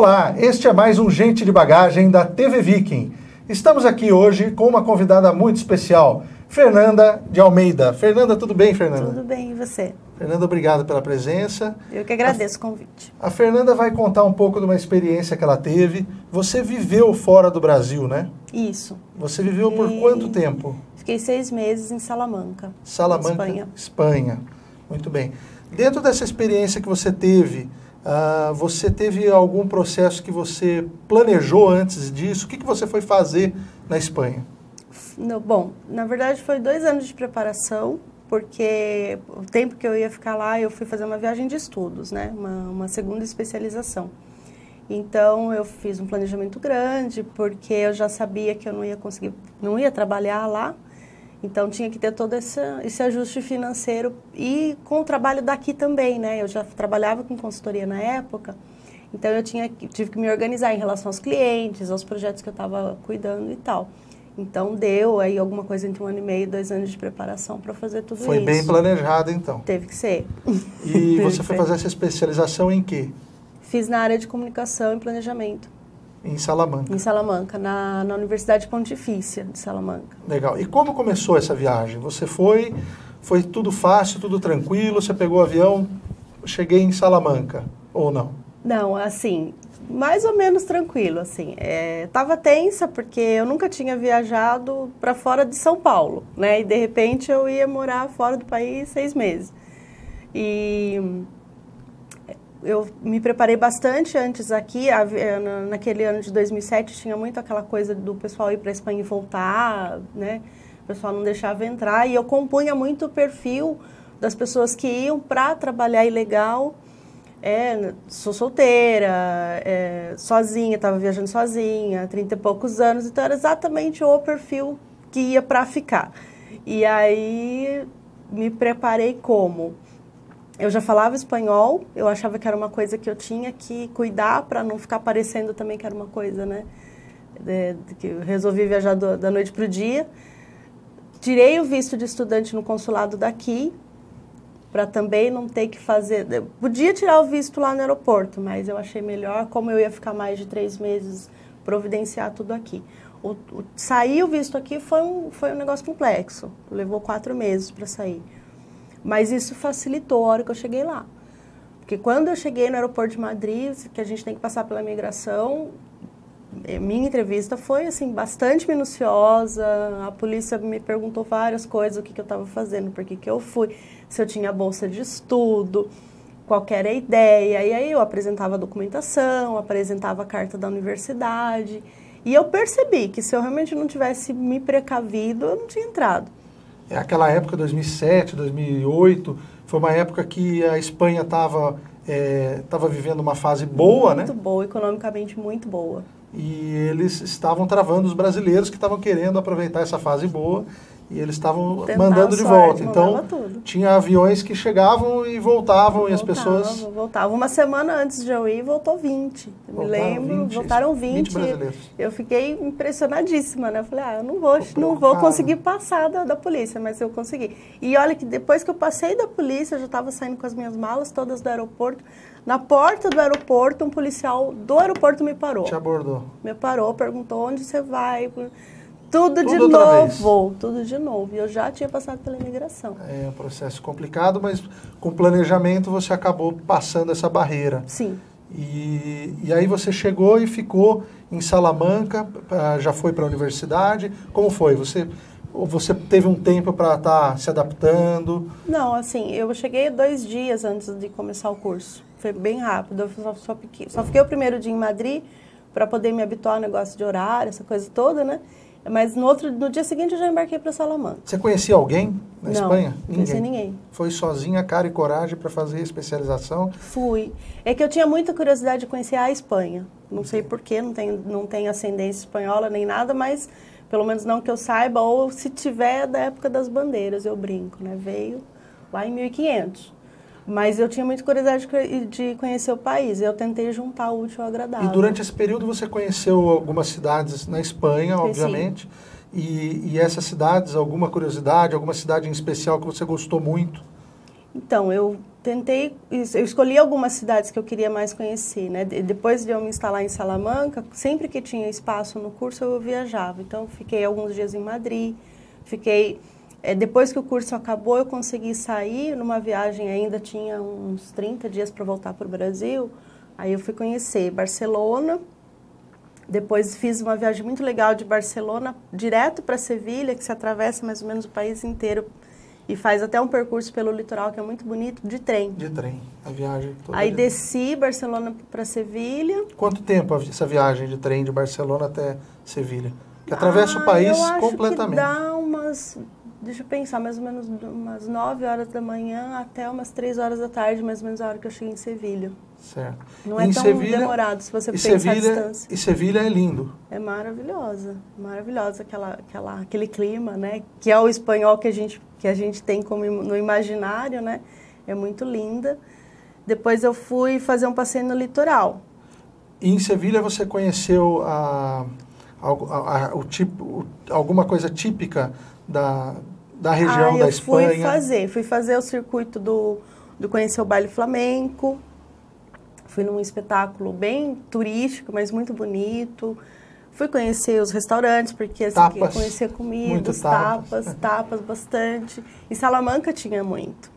Olá, este é mais um Gente de Bagagem da TV Viking. Estamos aqui hoje com uma convidada muito especial, Fernanda de Almeida. Fernanda, tudo bem, Fernanda? Tudo bem, e você? Fernanda, obrigado pela presença. Eu que agradeço o convite. A Fernanda vai contar um pouco de uma experiência que ela teve. Você viveu fora do Brasil, né? Isso. Você viveu por quanto tempo? Fiquei 6 meses em Salamanca, Salamanca, Espanha. Muito bem. Dentro dessa experiência que você teve, você teve algum processo que você planejou antes disso? O que você foi fazer na Espanha? Bom, na verdade foi 2 anos de preparação, porque o tempo que eu ia ficar lá, eu fui fazer uma viagem de estudos, né? Uma segunda especialização. Então, eu fiz um planejamento grande, porque eu já sabia que eu não ia trabalhar lá. Então, tinha que ter todo esse ajuste financeiro e com o trabalho daqui também, né? Eu já trabalhava com consultoria na época, então eu tive que me organizar em relação aos clientes, aos projetos que eu estava cuidando e tal. Então, deu aí alguma coisa entre 1 ano e meio, 2 anos de preparação para fazer tudo isso. Foi bem planejado, então. Teve que ser. E você foi fazer essa especialização em quê? Fiz na área de comunicação e planejamento. Em Salamanca? Em Salamanca, na Universidade Pontifícia de Salamanca. Legal. E como começou essa viagem? Você foi tudo fácil, tudo tranquilo, você pegou o avião, cheguei em Salamanca, ou não? Não, assim, mais ou menos tranquilo, assim. Tava tensa porque eu nunca tinha viajado para fora de São Paulo, né? E de repente eu ia morar fora do país 6 meses. E eu me preparei bastante antes aqui, naquele ano de 2007 tinha muito aquela coisa do pessoal ir para a Espanha e voltar, né? O pessoal não deixava entrar e eu compunha muito o perfil das pessoas que iam para trabalhar ilegal. Sou solteira, sozinha, estava viajando sozinha, 30 e poucos anos, então era exatamente o perfil que ia para ficar. E aí me preparei como? Eu já falava espanhol, eu achava que era uma coisa que eu tinha que cuidar para não ficar parecendo também que era uma coisa, né? Que eu resolvi viajar da noite para o dia. Tirei o visto de estudante no consulado daqui, para também não ter que fazer... Eu podia tirar o visto lá no aeroporto, mas eu achei melhor, como eu ia ficar mais de 3 meses, providenciar tudo aqui. Sair o visto aqui foi um negócio complexo, levou 4 meses para sair. Mas isso facilitou a hora que eu cheguei lá. Porque quando eu cheguei no aeroporto de Madrid, que a gente tem que passar pela imigração, minha entrevista foi assim, bastante minuciosa, a polícia me perguntou várias coisas, o que eu estava fazendo, por que eu fui, se eu tinha bolsa de estudo, qual era a ideia. E aí eu apresentava a documentação, apresentava a carta da universidade, e eu percebi que se eu realmente não tivesse me precavido, eu não tinha entrado. Aquela época, 2007, 2008, foi uma época que a Espanha estava vivendo uma fase boa, né? Muito boa, economicamente muito boa. E eles estavam travando os brasileiros que estavam querendo aproveitar essa fase boa e eles estavam mandando de volta. Então, tinha aviões que chegavam e voltavam e as pessoas... Voltavam. Uma semana antes de eu ir, voltou 20. Eu me lembro, voltaram 20 brasileiros. Eu fiquei impressionadíssima, né? Eu falei, eu não vou conseguir passar da polícia, mas eu consegui. E olha que depois que eu passei da polícia, eu já estava saindo com as minhas malas todas do aeroporto. Na porta do aeroporto, um policial do aeroporto me parou. Te abordou? Me parou, perguntou onde você vai... Tudo de novo, tudo de novo. E eu já tinha passado pela imigração. É um processo complicado, mas com planejamento você acabou passando essa barreira. Sim. E aí você chegou e ficou em Salamanca, já foi para a universidade. Como foi? Você teve um tempo para estar se adaptando? Não, assim, eu cheguei 2 dias antes de começar o curso. Foi bem rápido. Eu só fiquei o primeiro dia em Madrid para poder me habituar ao negócio de horário, essa coisa toda, né? Mas no dia seguinte eu já embarquei para Salamanca. Você conhecia alguém na Espanha? Não conhecia ninguém. Foi sozinha, cara e coragem para fazer a especialização? Fui. É que eu tinha muita curiosidade de conhecer a Espanha. Não sei porquê, não tenho ascendência espanhola nem nada, mas pelo menos não que eu saiba, ou se tiver da época das bandeiras, eu brinco, né? Veio lá em 1500. Mas eu tinha muita curiosidade de conhecer o país. Eu tentei juntar o útil ao agradável. E durante esse período você conheceu algumas cidades na Espanha, obviamente. E essas cidades, alguma curiosidade, alguma cidade em especial que você gostou muito? Então, eu escolhi algumas cidades que eu queria mais conhecer, né? Depois de eu me instalar em Salamanca, sempre que tinha espaço no curso eu viajava. Então, fiquei alguns dias em Madrid, depois que o curso acabou, eu consegui sair numa viagem, ainda tinha uns 30 dias para voltar para o Brasil. Aí eu fui conhecer Barcelona, depois fiz uma viagem muito legal de Barcelona direto para Sevilha, que se atravessa mais ou menos o país inteiro e faz até um percurso pelo litoral que é muito bonito, de trem. De trem, a viagem toda. Aí desci Barcelona para Sevilha. Quanto tempo essa viagem de trem de Barcelona até Sevilha? Que atravessa o país completamente. Eu acho que dá umas, deixa eu pensar, mais ou menos umas 9 horas da manhã até umas 3 horas da tarde, mais ou menos a hora que eu cheguei em Sevilha. Certo. Não é tão demorado se você pensar a distância. E Sevilha é lindo. É maravilhosa aquele clima, né? Que é o espanhol que a gente tem como no imaginário, né? É muito linda. Depois eu fui fazer um passeio no litoral. E em Sevilha você conheceu alguma coisa típica da região da Espanha? Fui fazer o circuito do conhecer o baile flamenco. Fui num espetáculo bem turístico, mas muito bonito. Fui conhecer os restaurantes, porque assim, conhecer comida, tapas bastante. E Salamanca tinha muito.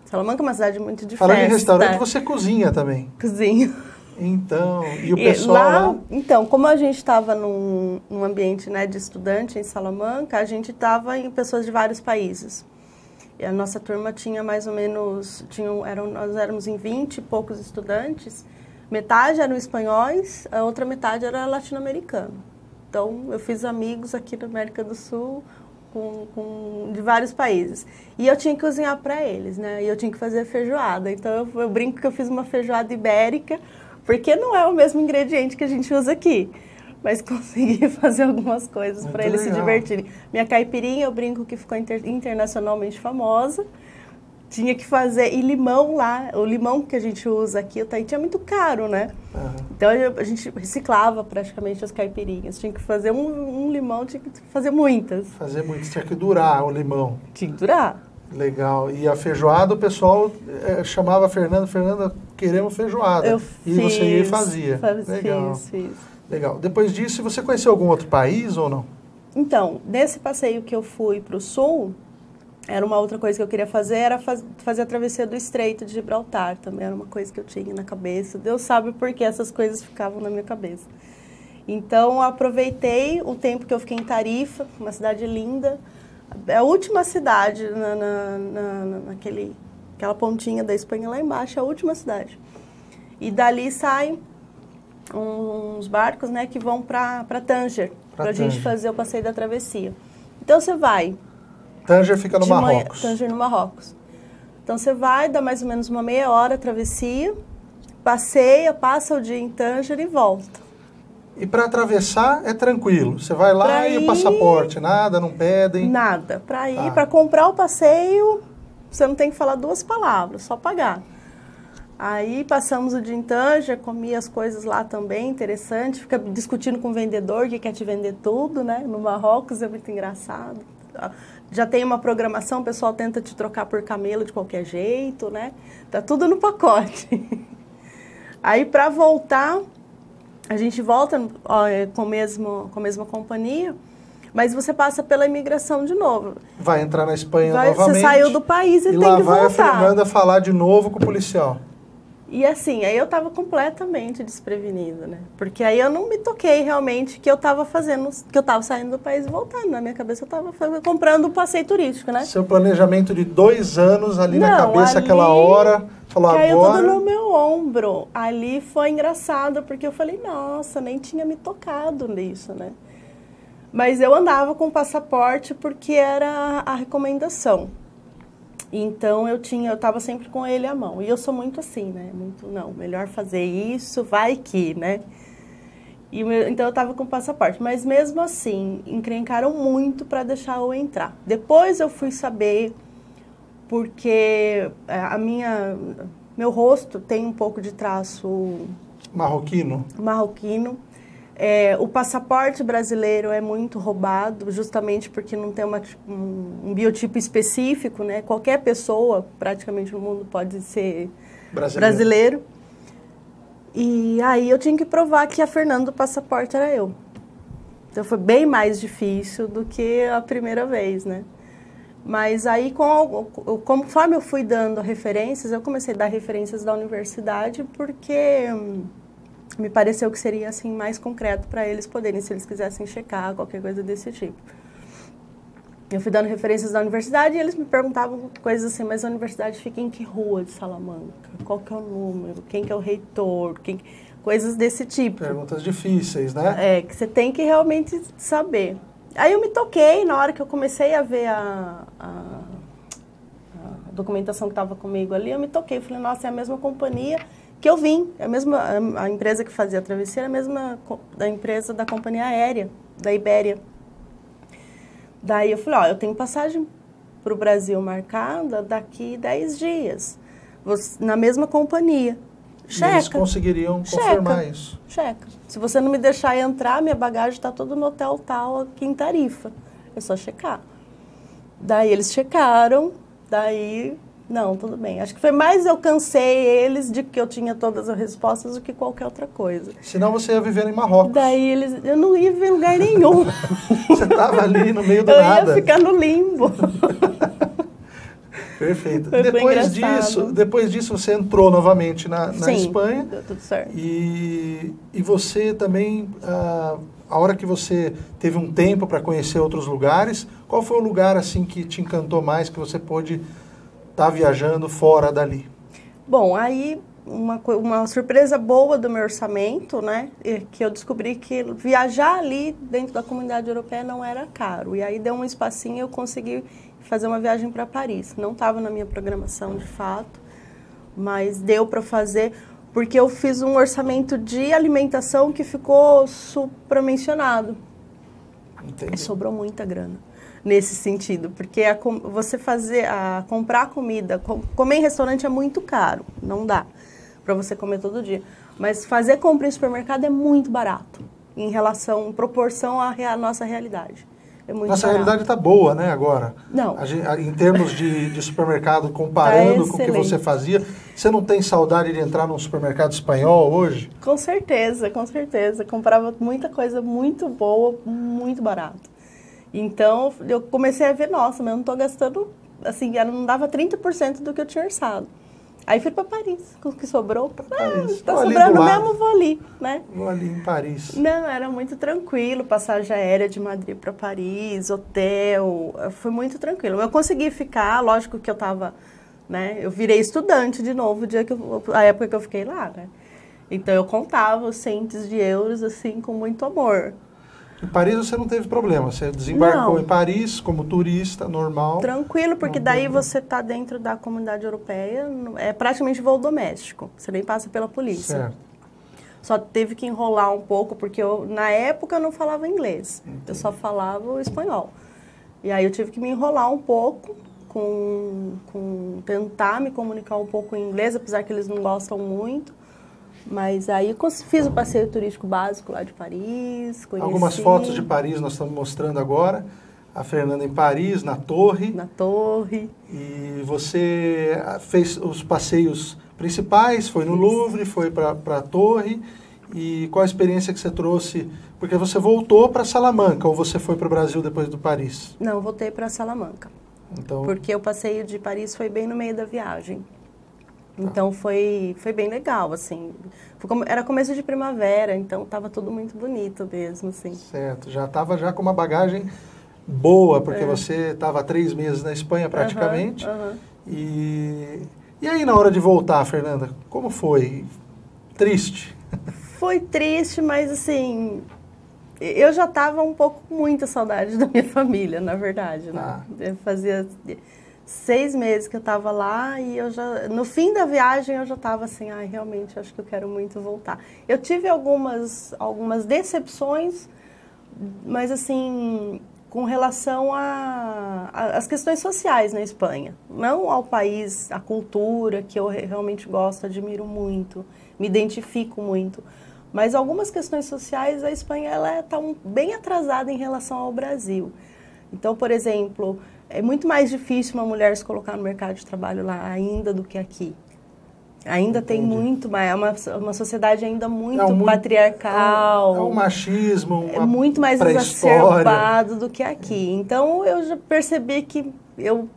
Salamanca é uma cidade muito de Falando festa. em restaurante, você cozinha também? Cozinho. Então, e o pessoal lá? Então, como a gente estava num ambiente, né, de estudante em Salamanca, a gente estava em pessoas de vários países. E a nossa turma tinha mais ou menos, nós éramos em 20 e poucos estudantes, metade eram espanhóis, a outra metade era latino-americano. Então, eu fiz amigos aqui na América do Sul de vários países. E eu tinha que cozinhar para eles, né? E eu tinha que fazer feijoada. Então, eu brinco que eu fiz uma feijoada ibérica, porque não é o mesmo ingrediente que a gente usa aqui. Mas consegui fazer algumas coisas para eles se divertirem. Minha caipirinha, eu brinco que ficou internacionalmente famosa. Tinha que fazer, e limão lá, o limão que a gente usa aqui, o Tahiti é muito caro, né? Uhum. Então a gente reciclava praticamente as caipirinhas. Tinha que fazer um limão, tinha que fazer muitas. Fazer muitas, tinha que durar o limão. Tinha que durar. Legal. E a feijoada, o pessoal chamava a Fernanda, queremos feijoada. Você ia e fazia. Legal. Fiz. Legal. Depois disso, você conheceu algum outro país ou não? Então, nesse passeio que eu fui para o sul, era uma outra coisa que eu queria fazer, era fazer a travessia do Estreito de Gibraltar. Também era uma coisa que eu tinha na cabeça. Deus sabe por que essas coisas ficavam na minha cabeça. Então, aproveitei o tempo que eu fiquei em Tarifa, uma cidade linda. É a última cidade, aquela pontinha da Espanha lá embaixo, é a última cidade. E dali saem uns barcos, né, que vão para Tanger, para a gente fazer o passeio da travessia. Então você vai. Tanger fica no Marrocos. Tanger no Marrocos. Então você vai, dá mais ou menos uma meia hora a travessia, passeia, passa o dia em Tanger e volta. E para atravessar é tranquilo? Você vai lá e o passaporte, nada, não pedem? Nada. Para ir, para comprar o passeio, você não tem que falar 2 palavras, só pagar. Aí passamos o dia em Tanger, comi as coisas lá também, interessante. Fica discutindo com o vendedor que quer te vender tudo, né? No Marrocos é muito engraçado. Já tem uma programação, o pessoal tenta te trocar por camelo de qualquer jeito, né? Tá tudo no pacote. Aí para voltar, a gente volta com a mesma companhia, mas você passa pela imigração de novo. Vai entrar na Espanha novamente. Você saiu do país e tem que voltar. E lá vai a Fernanda falar de novo com o policial. E assim, aí eu estava completamente desprevenida, né? Porque aí eu não me toquei realmente que eu estava saindo do país e voltando. Na minha cabeça eu estava comprando um passeio turístico, né? Seu planejamento de 2 anos ali na cabeça, aquela hora, falou caiu agora... Caiu tudo no meu ombro. Ali foi engraçado, porque eu falei, nossa, nem tinha me tocado nisso, né? Mas eu andava com o passaporte porque era a recomendação. Então, eu estava sempre com ele à mão. E eu sou muito assim, né? Melhor fazer isso, vai que, né? Então, eu estava com o passaporte. Mas, mesmo assim, encrencaram muito para deixar eu entrar. Depois, eu fui saber, porque meu rosto tem um pouco de traço... Marroquino? Marroquino. O passaporte brasileiro é muito roubado, justamente porque não tem um biotipo específico, né? Qualquer pessoa, praticamente no mundo, pode ser brasileiro. E aí eu tinha que provar que a Fernanda do passaporte era eu. Então foi bem mais difícil do que a primeira vez, né? Mas aí, conforme eu fui dando referências, eu comecei a dar referências da universidade porque me pareceu que seria assim mais concreto para eles poderem, se eles quisessem checar, qualquer coisa desse tipo. Eu fui dando referências da universidade e eles me perguntavam coisas assim, mas a universidade fica em que rua de Salamanca? Qual que é o número? Quem que é o reitor? Coisas desse tipo. Perguntas difíceis, né? Que você tem que realmente saber. Aí eu me toquei, na hora que eu comecei a ver a documentação que estava comigo ali, eu me toquei. Eu falei, nossa, é a mesma companhia que eu vim. É a empresa que fazia a travessia, é a mesma da empresa da companhia aérea, da Ibéria. Daí eu falei, eu tenho passagem para o Brasil marcada daqui 10 dias. Na mesma companhia. Checa. Eles conseguiriam confirmar isso. Checa. Se você não me deixar entrar, minha bagagem está toda no hotel tal, aqui em Tarifa. É só checar. Daí eles checaram, não, tudo bem. Acho que foi mais eu cansei eles de que eu tinha todas as respostas do que qualquer outra coisa. Senão você ia viver em Marrocos. Daí eu não ia viver em lugar nenhum. Você estava ali no meio do nada. Eu ia ficar no limbo. Perfeito. Depois disso, você entrou novamente na Espanha. Deu tudo certo. E você também, a hora que você teve um tempo para conhecer outros lugares, qual foi o lugar assim que te encantou mais, que você pôde estar viajando fora dali? Bom, aí uma surpresa boa do meu orçamento, né, é que eu descobri que viajar ali dentro da Comunidade Europeia não era caro. E aí deu um espacinho e eu consegui fazer uma viagem para Paris. Não estava na minha programação, de fato, mas deu para fazer, porque eu fiz um orçamento de alimentação que ficou supramencionado. Entendi. Sobrou muita grana nesse sentido, porque comprar comida, comer em restaurante é muito caro, não dá para você comer todo dia. Mas fazer compra em supermercado é muito barato, em proporção à nossa realidade. Nossa realidade está boa, né, agora? Não. Em termos de supermercado, comparando com o que você fazia, você não tem saudade de entrar num supermercado espanhol hoje? Com certeza, com certeza. Comprava muita coisa muito boa, muito barato. Então, eu comecei a ver, nossa, mas eu não estou gastando, assim, não dava 30% do que eu tinha orçado. Aí fui para Paris, com o que sobrou. Tá sobrando mesmo, vou ali, né? Vou ali em Paris. Não, era muito tranquilo, passagem aérea de Madrid para Paris, hotel, foi muito tranquilo. Eu consegui ficar, lógico que eu estava, né? Eu virei estudante de novo, a época que eu fiquei lá, né? Então eu contava os centes de euros, assim, com muito amor. Em Paris você não teve problema, você desembarcou em Paris como turista, normal. Tranquilo, porque daí você está dentro da Comunidade Europeia, é praticamente voo doméstico, você nem passa pela polícia. Certo. Só teve que enrolar um pouco, porque na época eu não falava inglês, eu só falava o espanhol. E aí eu tive que me enrolar um pouco, tentar me comunicar um pouco em inglês, apesar que eles não gostam muito. Mas aí eu fiz o passeio turístico básico lá de Paris, conheci. Algumas fotos de Paris nós estamos mostrando agora. A Fernanda em Paris, na Torre. Na Torre. E você fez os passeios principais, foi no Louvre, foi para a Torre. E qual a experiência que você trouxe? Porque você voltou para Salamanca ou você foi para o Brasil depois do Paris? Não, eu voltei para Salamanca. Então... Porque o passeio de Paris foi bem no meio da viagem. Então foi bem legal, assim. Era começo de primavera, então estava tudo muito bonito mesmo, assim. Certo, já estava com uma bagagem boa, porque você estava há 3 meses na Espanha praticamente. E aí na hora de voltar, Fernanda, como foi? Triste? Foi triste, mas assim, eu já estava um pouco com muita saudade da minha família, na verdade, né? Eu fazia 6 meses que eu estava lá e no fim da viagem eu já estava assim, realmente acho que eu quero muito voltar. Eu tive algumas decepções, mas assim, com relação às questões sociais na Espanha. Não ao país, à cultura, que eu realmente gosto, admiro muito, me identifico muito. Mas algumas questões sociais, a Espanha está bem atrasada em relação ao Brasil. Então, por exemplo, é muito mais difícil uma mulher se colocar no mercado de trabalho lá ainda do que aqui. Ainda Entendi. Tem muito mais, é uma sociedade ainda muito patriarcal. É um machismo, é muito mais exacerbado do que aqui. Então, eu já percebi que eu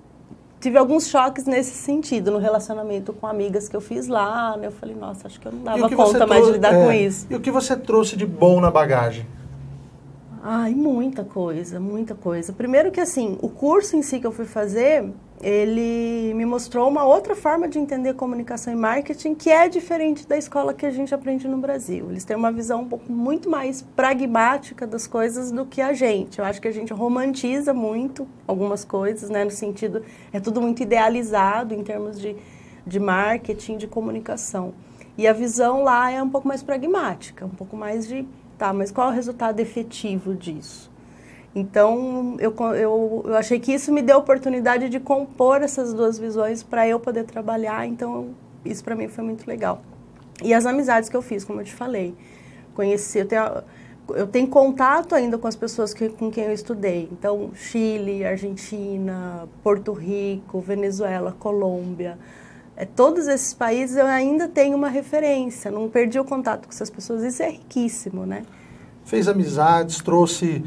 tive alguns choques nesse sentido, no relacionamento com amigas que eu fiz lá. Né? Eu falei, nossa, acho que eu não dava conta mais de lidar com isso. E o que você trouxe de bom na bagagem? Ai, muita coisa, muita coisa. Primeiro que, assim, o curso em si que eu fui fazer, ele me mostrou uma outra forma de entender comunicação e marketing que é diferente da escola que a gente aprende no Brasil. Eles têm uma visão um pouco muito mais pragmática das coisas do que a gente. Eu acho que a gente romantiza muito algumas coisas, né? No sentido, é tudo muito idealizado em termos de marketing, de comunicação. E a visão lá é um pouco mais pragmática, um pouco mais de, tá, mas qual é o resultado efetivo disso? Então, eu achei que isso me deu a oportunidade de compor essas duas visões para eu poder trabalhar, então isso para mim foi muito legal. E as amizades que eu fiz, como eu te falei, eu tenho contato ainda com as pessoas com quem eu estudei, então Chile, Argentina, Porto Rico, Venezuela, Colômbia, todos esses países eu ainda tenho uma referência, não perdi o contato com essas pessoas, isso é riquíssimo, né? Fez amizades, trouxe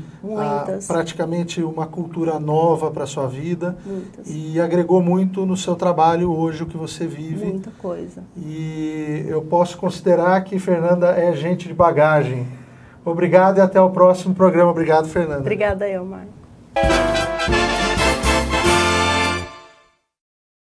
praticamente uma cultura nova para a sua vida. Muitas. E agregou muito no seu trabalho hoje, o que você vive. Muita coisa. E eu posso considerar que Fernanda é gente de bagagem. Obrigado e até o próximo programa. Obrigado, Fernanda. Obrigada eu, Marco.